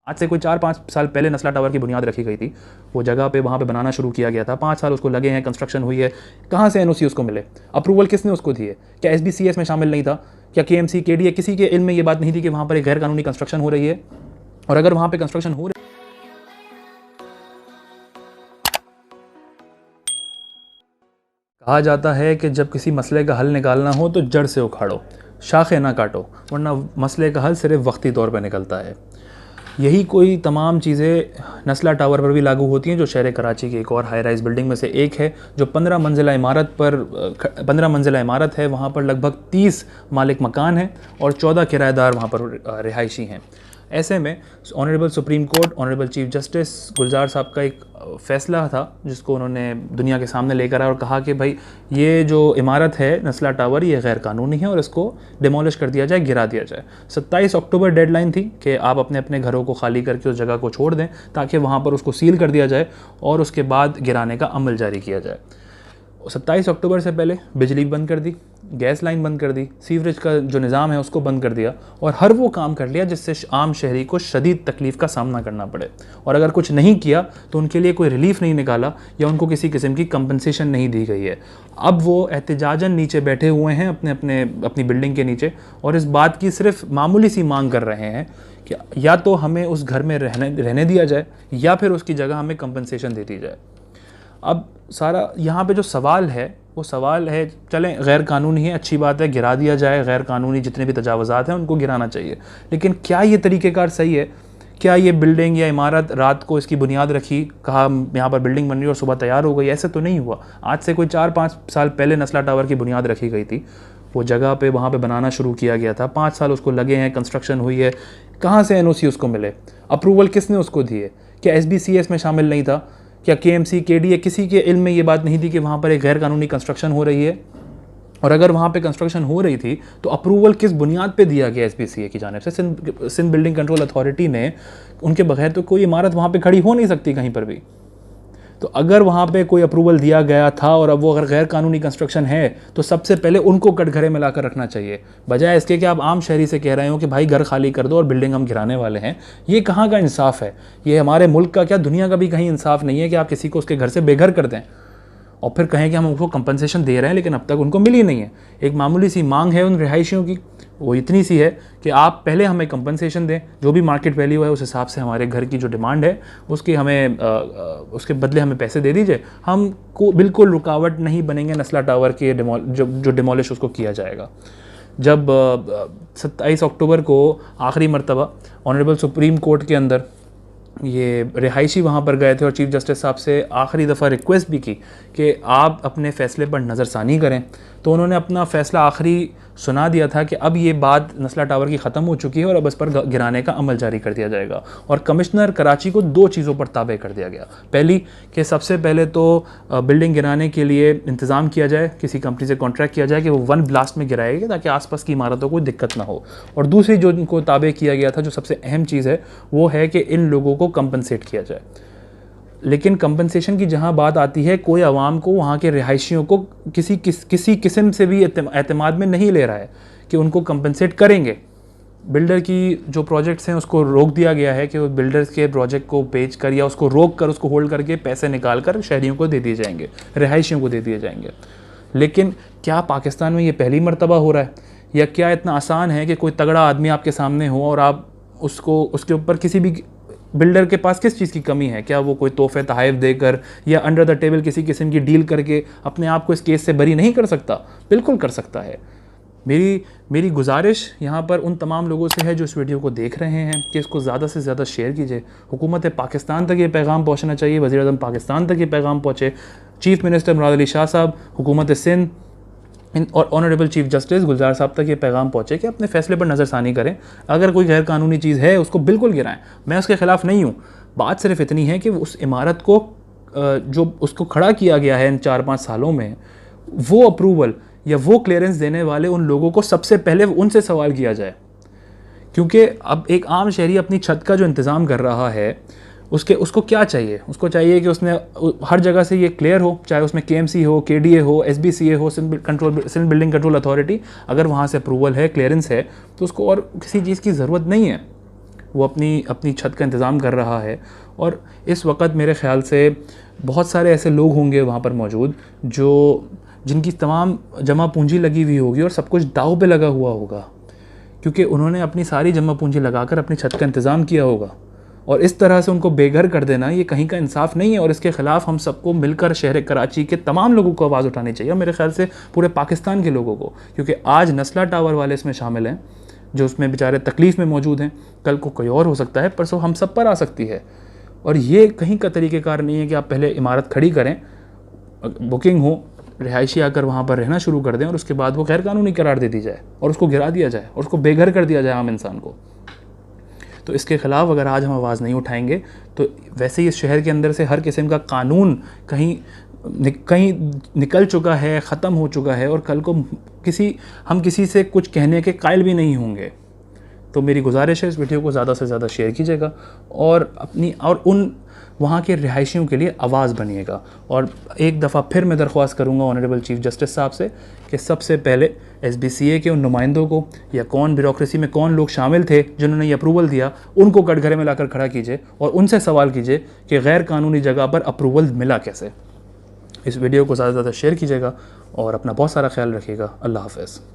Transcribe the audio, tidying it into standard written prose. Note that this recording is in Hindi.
आज से कोई 4-5 साल पहले नस्ला टावर की बुनियाद रखी गई थी। वो जगह पे वहाँ पे बनाना शुरू किया गया था। 5 साल उसको लगे हैं, कंस्ट्रक्शन हुई है। कहाँ से एनओसी उसको मिले? अप्रूवल किसने उसको दी है? क्या एसबीसीएस में शामिल नहीं था? क्या केएमसी, केडीए, किसी के इल्म में ये बात नहीं थी कि वहाँ पर एक गैर कानूनी कंस्ट्रक्शन हो रही है? और अगर वहाँ पर कंस्ट्रक्शन हो रही, कहा जाता है कि जब किसी मसले का हल निकालना हो तो जड़ से उखाड़ो, शाखें ना काटो, वरना मसले का हल सिर्फ वक्ती तौर पर निकलता है। यही कोई तमाम चीज़ें नस्ला टावर पर भी लागू होती हैं, जो शहर कराची की एक और हाई राइज बिल्डिंग में से एक है, जो 15 मंजिला इमारत है। वहाँ पर लगभग 30 मालिक मकान हैं और 14 किराएदार वहाँ पर रिहायशी हैं। ऐसे में honourable supreme court, honourable chief justice Gulzar साहब का एक फ़ैसला था जिसको उन्होंने दुनिया के सामने लेकर आया और कहा कि भाई ये जो इमारत है नस्ला टावर, ये गैर कानूनी है और इसको डिमोलिश कर दिया जाए, गिरा दिया जाए। 27 अक्टूबर डेडलाइन थी कि आप अपने अपने घरों को खाली करके उस जगह को छोड़ दें ताकि वहाँ पर उसको सील कर दिया जाए और उसके बाद गिराने का अमल जारी किया जाए। 27 अक्टूबर से पहले बिजली बंद कर दी, गैस लाइन बंद कर दी, सीवरेज का जो निज़ाम है उसको बंद कर दिया और हर वो काम कर लिया जिससे आम शहरी को शदीद तकलीफ़ का सामना करना पड़े। और अगर कुछ नहीं किया तो उनके लिए कोई रिलीफ नहीं निकाला या उनको किसी किस्म की कंपनसेशन नहीं दी गई है। अब वो एहतिजाजन नीचे बैठे हुए हैं अपनी बिल्डिंग के नीचे और इस बात की सिर्फ मामूली सी मांग कर रहे हैं कि या तो हमें उस घर में रहने दिया जाए या फिर उसकी जगह हमें कंपनसेशन दे दी जाए। अब सारा यहाँ पे जो सवाल है वो सवाल है, चलें गैर कानूनी है, अच्छी बात है, गिरा दिया जाए, गैर कानूनी जितने भी तजावज़ात हैं उनको गिराना चाहिए, लेकिन क्या ये तरीक़ेकार सही है? क्या ये बिल्डिंग या इमारत रात को इसकी बुनियाद रखी, कहा यहाँ पर बिल्डिंग बन रही और सुबह तैयार हो गई? ऐसे तो नहीं हुआ। आज से कोई 4-5 साल पहले नस्ला टावर की बुनियाद रखी गई थी। वो जगह पे वहाँ पे बनाना शुरू किया गया था। 5 साल उसको लगे हैं, कंस्ट्रक्शन हुई है। कहाँ से एनओसी उसको मिले? अप्रूवल किसने उसको दी है? क्या एसबीसीएस में शामिल नहीं था? क्या केएमसी, केडीए, किसी के इल्म में ये बात नहीं थी कि वहाँ पर एक गैर कानूनी कंस्ट्रक्शन हो रही है? और अगर वहाँ पे कंस्ट्रक्शन हो रही थी तो अप्रूवल किस बुनियाद पे दिया गया एसबीसीए की जानिब से? सिंध बिल्डिंग कंट्रोल अथॉरिटी ने, उनके बगैर तो कोई इमारत वहाँ पे खड़ी हो नहीं सकती कहीं पर भी। तो अगर वहाँ पे कोई अप्रूवल दिया गया था और अब वो अगर गैर कानूनी कंस्ट्रक्शन है तो सबसे पहले उनको कटघरे में लाकर रखना चाहिए, बजाय इसके कि आप आम शहरी से कह रहे हो कि भाई घर खाली कर दो और बिल्डिंग हम गिराने वाले हैं। ये कहाँ का इंसाफ है? ये हमारे मुल्क का क्या, दुनिया का भी कहीं इंसाफ नहीं है कि आप किसी को उसके घर से बेघर कर दें और फिर कहें कि हम उनको कंपनसेशन दे रहे हैं, लेकिन अब तक उनको मिली नहीं है। एक मामूली सी मांग है उन रिहायशियों की, वो इतनी सी है कि आप पहले हमें कंपनसेशन दें, जो भी मार्केट वैल्यू है उस हिसाब से हमारे घर की जो डिमांड है उसकी हमें उसके बदले हमें पैसे दे दीजिए। हम को बिल्कुल रुकावट नहीं बनेंगे नस्ला टावर के जो डिमोलिश उसको किया जाएगा। जब 27 अक्टूबर को आखिरी मरतबा ऑनरेबल सुप्रीम कोर्ट के अंदर ये रिहायशी वहाँ पर गए थे और चीफ जस्टिस साहब से आखिरी दफ़ा रिक्वेस्ट भी की कि आप अपने फ़ैसले पर नज़रसानी करें, तो उन्होंने अपना फ़ैसला आखिरी सुना दिया था कि अब ये बात नस्ला टावर की ख़त्म हो चुकी है और अब इस पर गिराने का अमल जारी कर दिया जाएगा। और कमिश्नर कराची को 2 चीज़ों पर ताबे कर दिया गया। पहली कि सबसे पहले तो बिल्डिंग गिराने के लिए इंतज़ाम किया जाए, किसी कंपनी से कॉन्ट्रैक्ट किया जाए कि वो 1 ब्लास्ट में गिराएगी ताकि आसपास की इमारतों को दिक्कत ना हो। और दूसरी जो इनको ताबे किया गया था, जो सबसे अहम चीज़ है, वो है कि इन लोगों को कंपनसेट किया जाए। लेकिन कंपनसेशन की जहाँ बात आती है, कोई आवाम को, वहाँ के रिहायशियों को किसी किस्म से भी एतमाद में नहीं ले रहा है कि उनको कंपनसेट करेंगे। बिल्डर की जो प्रोजेक्ट्स हैं उसको रोक दिया गया है कि वो बिल्डर्स के प्रोजेक्ट को बेच कर या उसको रोक कर, उसको होल्ड करके पैसे निकाल कर शहरियों को दे दिए जाएंगे, रिहायशियों को दे दिए जाएंगे। लेकिन क्या पाकिस्तान में ये पहली मरतबा हो रहा है? या क्या इतना आसान है कि कोई तगड़ा आदमी आपके सामने हो और आप उसके ऊपर किसी भी बिल्डर के पास किस चीज़ की कमी है? क्या वो कोई तोहफे तहाइफ देकर या अंडर द टेबल किसी किस्म की डील करके अपने आप को इस केस से बरी नहीं कर सकता? बिल्कुल कर सकता है। मेरी गुजारिश यहाँ पर उन तमाम लोगों से है जो इस वीडियो को देख रहे हैं कि इसको ज़्यादा से ज़्यादा शेयर कीजिए। हुकूमत पाकिस्तान तक ये पैगाम पहुँचना चाहिए, वज़ीर-ए-आज़म पाकिस्तान तक ये पैगाम पहुँचे, चीफ़ मिनिस्टर मुराद अली शाह साहब, हुकूमत सिंध और ऑनरेबल चीफ जस्टिस गुलजार साहब तक ये पैगाम पहुँचे कि अपने फ़ैसले पर नज़रसानी करें। अगर कोई गैर कानूनी चीज़ है उसको बिल्कुल गिराएं, मैं उसके ख़िलाफ़ नहीं हूँ। बात सिर्फ इतनी है कि उस इमारत को जो उसको खड़ा किया गया है इन 4-5 सालों में, वो अप्रूवल या वो क्लियरेंस देने वाले उन लोगों को सबसे पहले उनसे सवाल किया जाए। क्योंकि अब एक आम शहरी अपनी छत का जो इंतज़ाम कर रहा है, उसको क्या चाहिए? उसको चाहिए कि उसने हर जगह से ये क्लियर हो, चाहे उसमें केएमसी हो, केडीए हो, एसबीसीए हो, सिंध बिल्डिंग कंट्रोल अथॉरिटी, अगर वहाँ से अप्रूवल है, क्लियरेंस है, तो उसको और किसी चीज़ की ज़रूरत नहीं है। वो अपनी छत का इंतज़ाम कर रहा है। और इस वक्त मेरे ख़्याल से बहुत सारे ऐसे लोग होंगे वहाँ पर मौजूद जिनकी तमाम जमा पूंजी लगी हुई होगी और सब कुछ दाव पे लगा हुआ होगा, क्योंकि उन्होंने अपनी सारी जमा पूंजी लगाकर अपनी छत का इंतज़ाम किया होगा। और इस तरह से उनको बेघर कर देना ये कहीं का इंसाफ नहीं है, और इसके ख़िलाफ़ हम सबको मिलकर शहर कराची के तमाम लोगों को आवाज़ उठानी चाहिए, और मेरे ख्याल से पूरे पाकिस्तान के लोगों को, क्योंकि आज नस्ला टावर वाले इसमें शामिल हैं जो उसमें बेचारे तकलीफ़ में मौजूद हैं, कल को कोई और हो सकता है, परसों हम सब पर आ सकती है। और ये कहीं का तरीक़ेकार नहीं है कि आप पहले इमारत खड़ी करें, बुकिंग हो, रिहायशी आकर वहाँ पर रहना शुरू कर दें और उसके बाद वो गैर कानूनी करार दे दी जाए और उसको गिरा दिया जाए और उसको बेघर कर दिया जाए आम इंसान को। तो इसके ख़िलाफ़ अगर आज हम आवाज़ नहीं उठाएंगे तो वैसे ही इस शहर के अंदर से हर किस्म का कानून कहीं निकल चुका है, ख़त्म हो चुका है, और कल को हम किसी से कुछ कहने के कायल भी नहीं होंगे। तो मेरी गुजारिश है इस वीडियो को ज़्यादा से ज़्यादा शेयर कीजिएगा और उन वहाँ के रिहायशियों के लिए आवाज़ बनिएगा। और एक दफ़ा फिर मैं दरख्वास्त करूँगा ऑनरेबल चीफ़ जस्टिस साहब से कि सबसे पहले SBCA के उन नुमाइंदों को, या कौन ब्यूरोक्रेसी में कौन लोग शामिल थे जिन्होंने ये अप्रूवल दिया, उनको कटघरे में लाकर खड़ा कीजिए और उनसे सवाल कीजिए कि गैर कानूनी जगह पर अप्रूवल मिला कैसे। इस वीडियो को ज़्यादा से ज़्यादा शेयर कीजिएगा और अपना बहुत सारा ख्याल रखिएगा। अल्लाह हाफ़िज़।